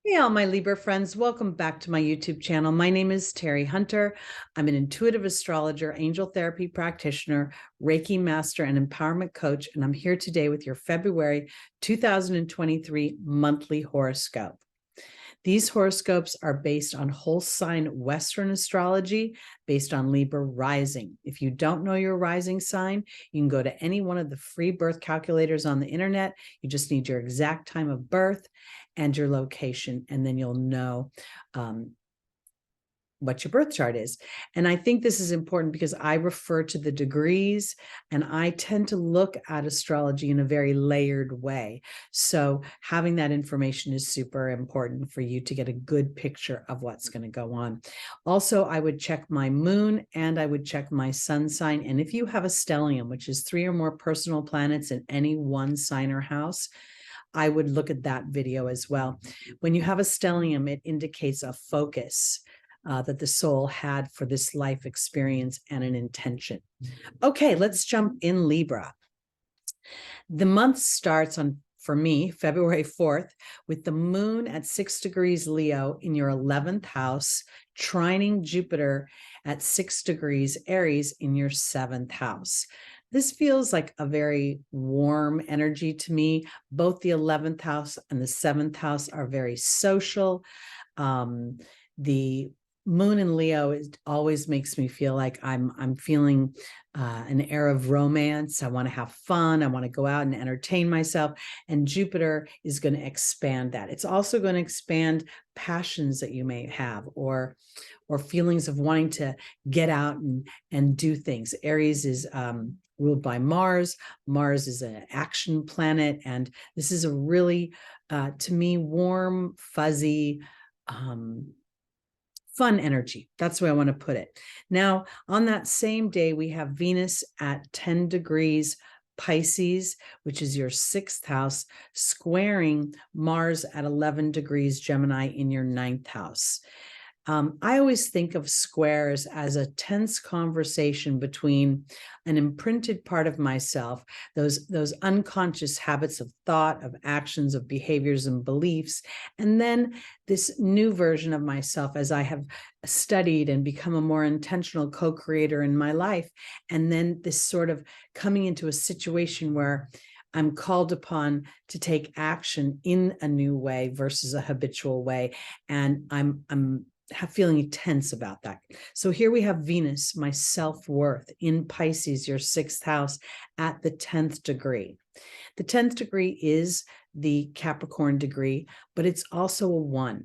Hey, all my Libra friends, welcome back to my YouTube channel. My name is Teri Hunter. I'm an intuitive astrologer, angel therapy practitioner, Reiki master, and empowerment coach. And I'm here today with your February 2023 monthly horoscope. These horoscopes are based on whole sign Western astrology, based on Libra rising. If you don't know your rising sign, you can go to any one of the free birth calculators on the internet. You just need your exact time of birth and your location, and then you'll know what your birth chart is. And I think this is important because I refer to the degrees and I tend to look at astrology in a very layered way. So having that information is super important for you to get a good picture of what's going to go on. Also, I would check my moon and I would check my sun sign. And if you have a stellium, which is 3 or more personal planets in any one sign or house, I would look at that video as well. When you have a stellium, it indicates a focus that the soul had for this life experience and an intention. Okay, let's jump in Libra. The month starts on, for me, February 4th, with the moon at 6 degrees Leo in your 11th house, trining Jupiter at 6 degrees Aries in your 7th house. This feels like a very warm energy to me. Both the 11th house and the 7th house are very social. The moon in Leo always makes me feel like I'm feeling an air of romance. I want to have fun. I want to go out and entertain myself. And Jupiter is going to expand that. It's also going to expand passions that you may have or feelings of wanting to get out and do things. Aries is ruled by Mars. Mars is an action planet. And this is a really, to me, warm, fuzzy, fun energy. That's the way I want to put it. Now, on that same day, we have Venus at 10 degrees Pisces, which is your 6th house, squaring Mars at 11 degrees Gemini in your 9th house. I always think of squares as a tense conversation between an imprinted part of myself, those unconscious habits of thought, of actions, of behaviors and beliefs, and then this new version of myself as I have studied and become a more intentional co-creator in my life. And then this sort of coming into a situation where I'm called upon to take action in a new way versus a habitual way. And I'm feeling tense about that. So here we have Venus, my self-worth in Pisces, your 6th house at the 10th degree. The 10th degree is the Capricorn degree, but it's also a 1.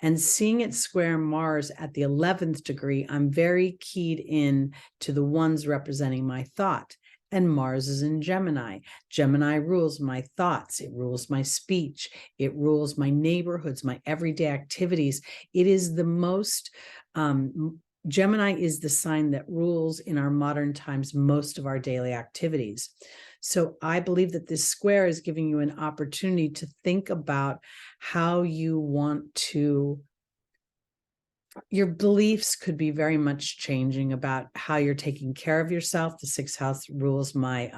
And seeing it square Mars at the 11th degree, I'm very keyed in to the ones representing my thought. And Mars is in Gemini. Gemini rules my thoughts. It rules my speech. It rules my neighborhoods, my everyday activities. It is the most, Gemini is the sign that rules in our modern times most of our daily activities. So I believe that this square is giving you an opportunity to think about how you want to, your beliefs could be very much changing about how you're taking care of yourself. The 6th house rules my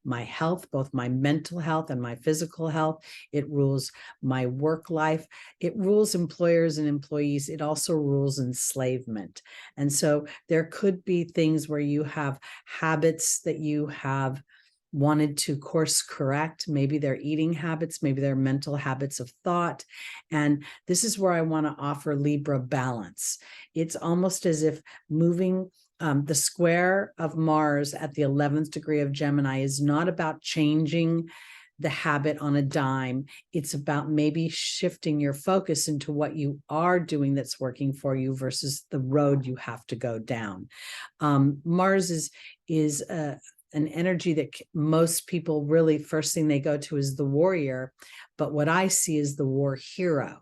my health, both my mental health and my physical health. It rules my work life. It rules employers and employees. It also rules enslavement. And so there could be things where you have habits that you have wanted to course correct. Maybe they're eating habits, maybe they're mental habits of thought. And this is where I want to offer Libra balance. It's almost as if moving the square of Mars at the 11th degree of Gemini is not about changing the habit on a dime. It's about maybe shifting your focus into what you are doing that's working for you versus the road you have to go down. Mars is an energy that most people really first thing they go to is the warrior. But what I see is the war hero.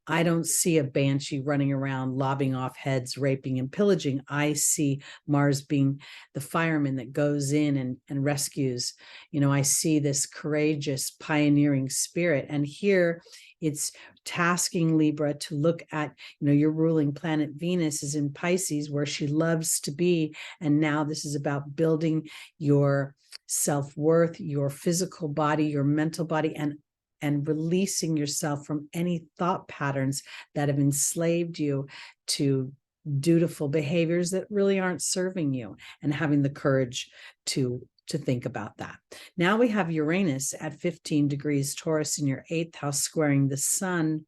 I don't see a banshee running around lobbing off heads, raping and pillaging. I see Mars being the fireman that goes in and rescues. You know, I see this courageous, pioneering spirit. And here it's tasking Libra to look at, you know, your ruling planet Venus is in Pisces where she loves to be. And now this is about building your self-worth, your physical body, your mental body, and and releasing yourself from any thought patterns that have enslaved you to dutiful behaviors that really aren't serving you, and having the courage to think about that. Now we have Uranus at 15 degrees Taurus in your 8th house, squaring the sun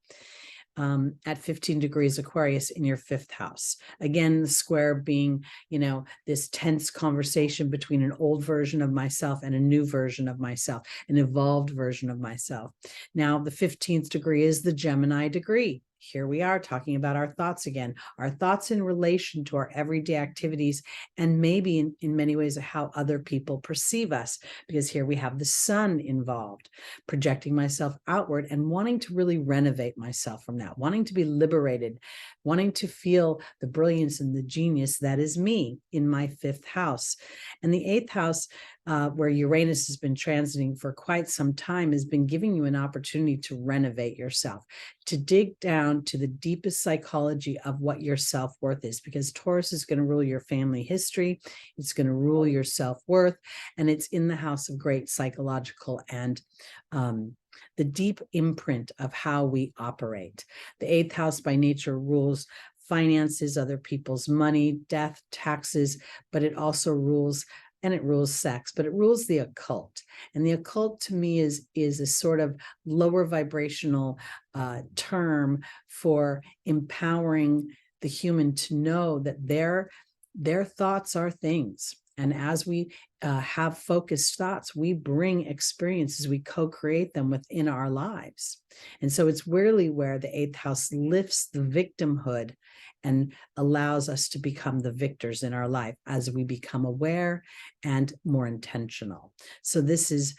at 15 degrees Aquarius in your 5th house. Again, the square being, this tense conversation between an old version of myself and a new version of myself, an evolved version of myself. Now, the 15th degree is the Gemini degree. Here we are talking about our thoughts again, our thoughts in relation to our everyday activities, and maybe in many ways how other people perceive us, because here we have the sun involved, projecting myself outward and wanting to really renovate myself from that, wanting to be liberated, wanting to feel the brilliance and the genius that is me in my 5th house. And the 8th house, where Uranus has been transiting for quite some time, has been giving you an opportunity to renovate yourself, to dig down to the deepest psychology of what your self-worth is, because Taurus is going to rule your family history. It's going to rule your self-worth, and it's in the house of great psychological and the deep imprint of how we operate. The 8th house by nature rules finances, other people's money, death, taxes, but it also rules, and it rules sex, but it rules the occult. And the occult to me is a sort of lower vibrational term for empowering the human to know that their thoughts are things. And as we have focused thoughts, we bring experiences, we co-create them within our lives. And so it's really where the 8th house lifts the victimhood and allows us to become the victors in our life as we become aware and more intentional. So this is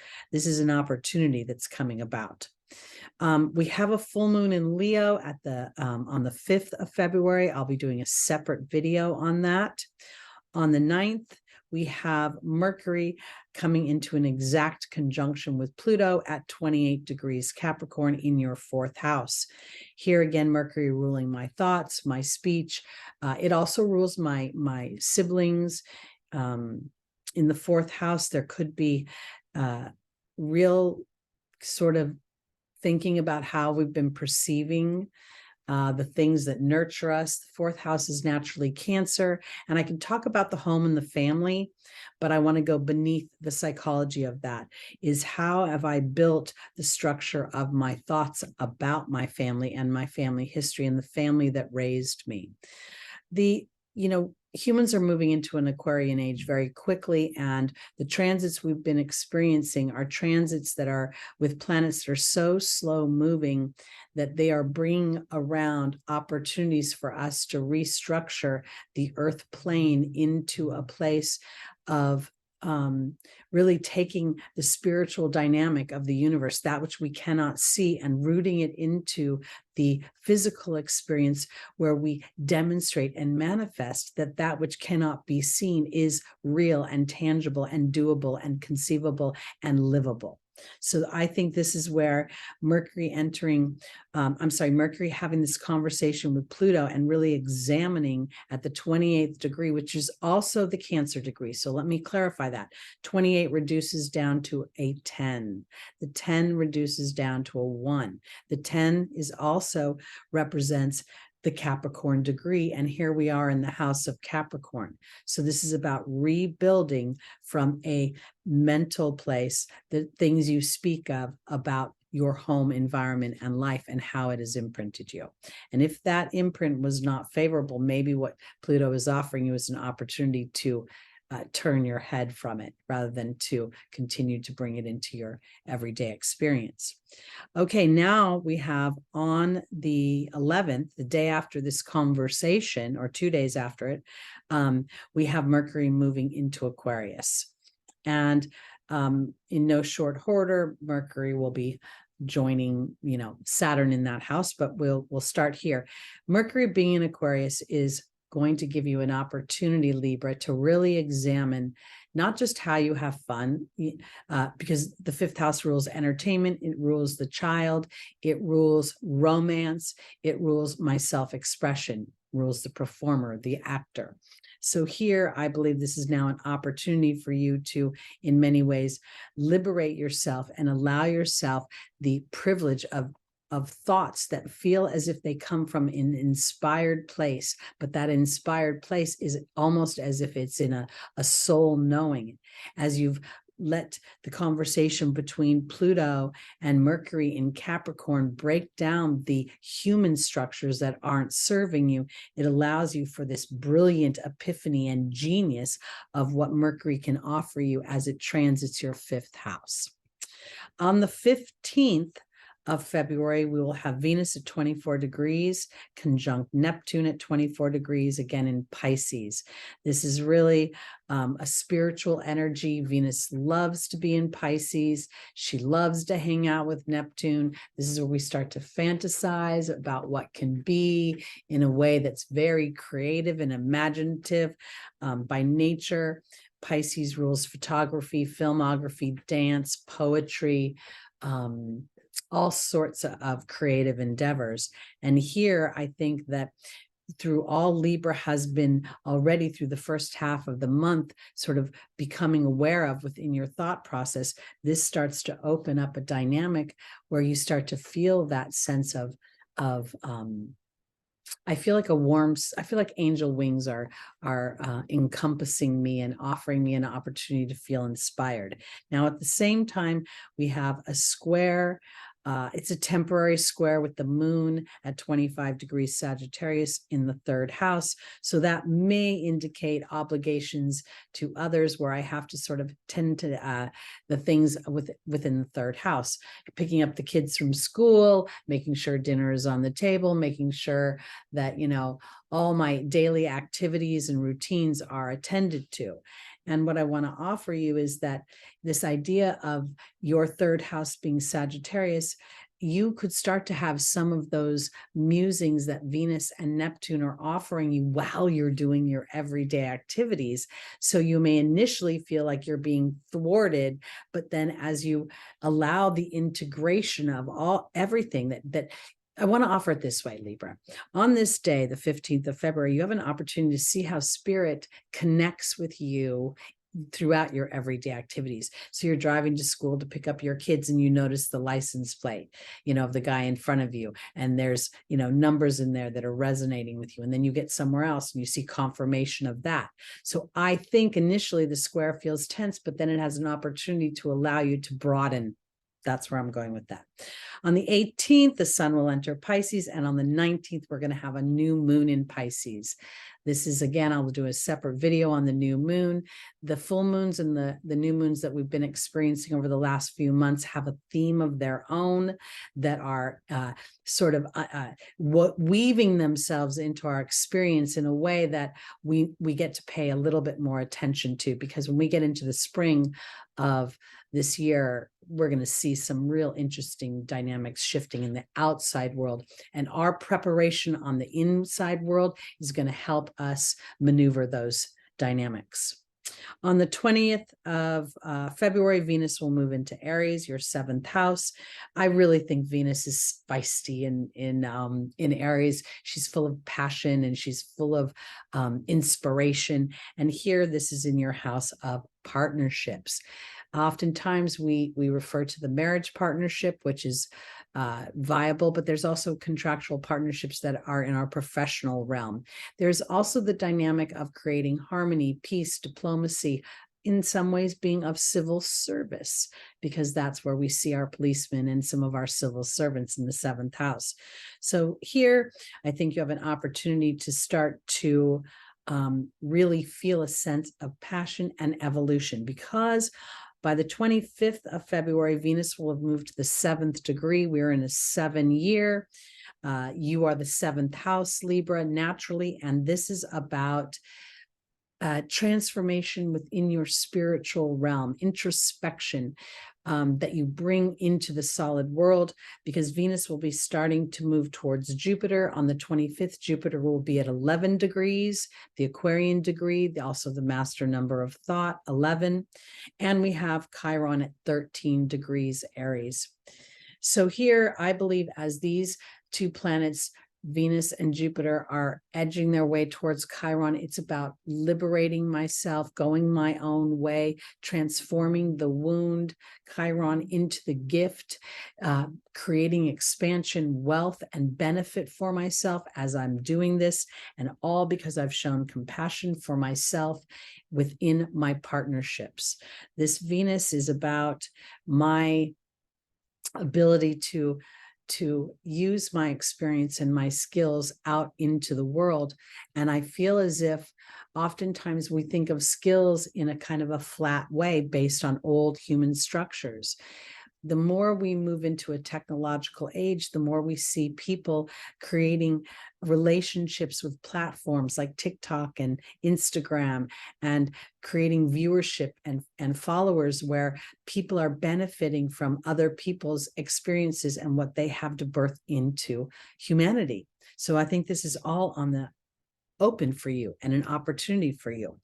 an opportunity that's coming about. We have a full moon in Leo at on the 5th of February. I'll be doing a separate video on that. On the 9th, we have Mercury coming into an exact conjunction with Pluto at 28 degrees Capricorn in your 4th house. Here again, Mercury ruling my thoughts, my speech. It also rules my siblings. In the 4th house, there could be real sort of thinking about how we've been perceiving the things that nurture us. The 4th house is naturally Cancer, and I can talk about the home and the family, but I want to go beneath the psychology of that. Is how have I built the structure of my thoughts about my family and my family history and the family that raised me. Humans are moving into an Aquarian age very quickly, and the transits we've been experiencing are transits that are with planets that are so slow moving that they are bringing around opportunities for us to restructure the earth plane into a place of really taking the spiritual dynamic of the universe, that which we cannot see, and rooting it into the physical experience, where we demonstrate and manifest that which cannot be seen is real and tangible and doable and conceivable and livable. So I think this is where Mercury Mercury having this conversation with Pluto and really examining at the 28th degree, which is also the Cancer degree. So let me clarify that. 28 reduces down to a 10. The 10 reduces down to a 1. The 10 is also represents the Capricorn degree, and here we are in the house of Capricorn. So this is about rebuilding from a mental place the things you speak of about your home environment and life and how it has imprinted you. And if that imprint was not favorable, maybe what Pluto is offering you is an opportunity to turn your head from it rather than to continue to bring it into your everyday experience. Okay, now we have on the 11th, the day after this conversation, or 2 days after it, we have Mercury moving into Aquarius. And in no short order, Mercury will be joining, Saturn in that house, but we'll start here. Mercury being in Aquarius is going to give you an opportunity, Libra, to really examine not just how you have fun, because the 5th house rules entertainment, it rules the child, it rules romance, it rules my self-expression, rules the performer, the actor. So here, I believe this is now an opportunity for you to, in many ways, liberate yourself and allow yourself the privilege of thoughts that feel as if they come from an inspired place, but that inspired place is almost as if it's in a soul knowing. As you've let the conversation between Pluto and Mercury in Capricorn break down the human structures that aren't serving you, it allows you for this brilliant epiphany and genius of what Mercury can offer you as it transits your 5th house. On the 15th of February, we will have Venus at 24 degrees, conjunct Neptune at 24 degrees, again in Pisces. This is really a spiritual energy. Venus loves to be in Pisces. She loves to hang out with Neptune. This is where we start to fantasize about what can be in a way that's very creative and imaginative by nature. Pisces rules photography, filmography, dance, poetry, all sorts of creative endeavors. And here, I think that through all Libra has been already through the first half of the month, sort of becoming aware of within your thought process, this starts to open up a dynamic where you start to feel that sense of I feel like angel wings are encompassing me and offering me an opportunity to feel inspired. Now, at the same time, we have a square. It's a temporary square with the moon at 25 degrees Sagittarius in the 3rd house. So that may indicate obligations to others where I have to sort of tend to the things within the 3rd house, picking up the kids from school, making sure dinner is on the table, making sure that, all my daily activities and routines are attended to. And what I want to offer you is that this idea of your 3rd house being Sagittarius, you could start to have some of those musings that Venus and Neptune are offering you while you're doing your everyday activities. So you may initially feel like you're being thwarted, but then as you allow the integration of everything that I want to offer it this way, Libra. On this day, the 15th of February, you have an opportunity to see how spirit connects with you throughout your everyday activities. So you're driving to school to pick up your kids and you notice the license plate, of the guy in front of you. And there's, numbers in there that are resonating with you. And then you get somewhere else and you see confirmation of that. So I think initially the square feels tense, but then it has an opportunity to allow you to broaden. That's where I'm going with that. On the 18th, the sun will enter Pisces. And on the 19th, we're going to have a new moon in Pisces. This is, again, I'll do a separate video on the new moon. The full moons and the new moons that we've been experiencing over the last few months have a theme of their own that are sort of weaving themselves into our experience in a way that we get to pay a little bit more attention to, because when we get into the spring of this year, we're going to see some real interesting dynamics shifting in the outside world. And our preparation on the inside world is going to help us maneuver those dynamics. On the 20th of February, Venus will move into Aries, your 7th house. I really think Venus is feisty in Aries. She's full of passion and she's full of inspiration. And here, this is in your house of partnerships. Oftentimes, we refer to the marriage partnership, which is viable, but there's also contractual partnerships that are in our professional realm. There's also the dynamic of creating harmony, peace, diplomacy, in some ways being of civil service, because that's where we see our policemen and some of our civil servants in the 7th house. So here, I think you have an opportunity to start to really feel a sense of passion and evolution, because by the 25th of February, Venus will have moved to the 7th degree. We're in a 7-year. You are the 7th house, Libra, naturally. And this is about transformation within your spiritual realm, introspection that you bring into the solid world, because Venus will be starting to move towards Jupiter. On the 25th, Jupiter will be at 11 degrees, the Aquarian degree, also the master number of thought, 11. And we have Chiron at 13 degrees Aries. So here, I believe as these two planets Venus and Jupiter are edging their way towards Chiron. It's about liberating myself, going my own way, transforming the wound, Chiron, into the gift, creating expansion, wealth, and benefit for myself as I'm doing this, and all because I've shown compassion for myself within my partnerships. This Venus is about my ability to use my experience and my skills out into the world. And I feel as if oftentimes we think of skills in a kind of a flat way based on old human structures. The more we move into a technological age, the more we see people creating relationships with platforms like TikTok and Instagram, and creating viewership and followers where people are benefiting from other people's experiences and what they have to birth into humanity. So I think this is all on the open for you and an opportunity for you.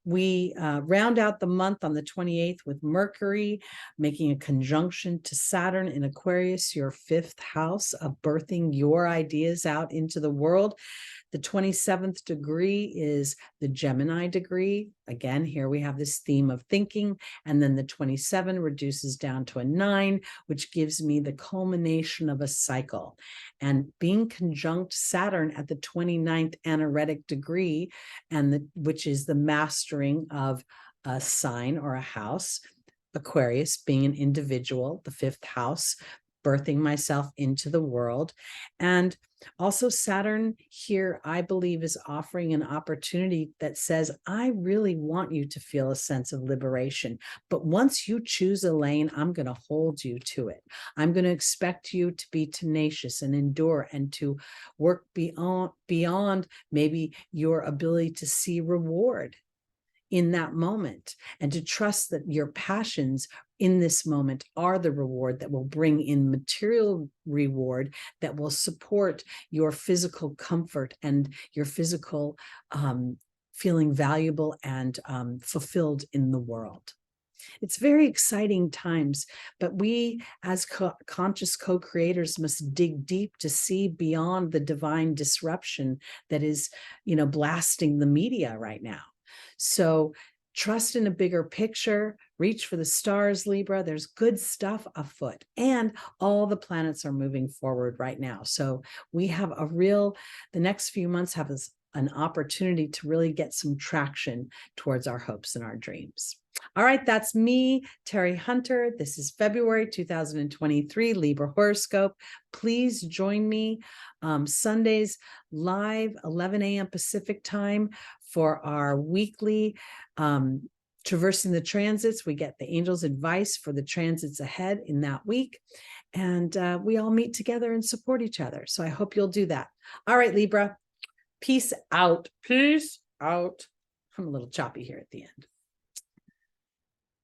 We round out the month on the 28th with Mercury making a conjunction to Saturn in Aquarius, your 5th house of birthing your ideas out into the world. The 27th degree is the Gemini degree. Again, here we have this theme of thinking. And then the 27 reduces down to a 9, which gives me the culmination of a cycle. And being conjunct Saturn at the 29th anaretic degree, and which is the mastering of a sign or a house, Aquarius being an individual, the 5th house, birthing myself into the world. And also Saturn here, I believe, is offering an opportunity that says, I really want you to feel a sense of liberation. But once you choose a lane, I'm going to hold you to it. I'm going to expect you to be tenacious and endure and to work beyond maybe your ability to see reward in that moment, and to trust that your passions in this moment are the reward that will bring in material reward that will support your physical comfort and your physical feeling valuable and fulfilled in the world. It's very exciting times, but we as conscious co-creators must dig deep to see beyond the divine disruption that is, blasting the media right now. So trust in a bigger picture, reach for the stars, Libra. There's good stuff afoot, and all the planets are moving forward right now. So we have the next few months have an opportunity to really get some traction towards our hopes and our dreams. All right, that's me, Teri Hunter. This is February 2023 Libra Horoscope. Please join me Sundays live, 11 a.m. Pacific time, for our weekly Traversing the Transits. We get the angels' advice for the transits ahead in that week. And we all meet together and support each other. So I hope you'll do that. All right, Libra. Peace out. Peace out. I'm a little choppy here at the end.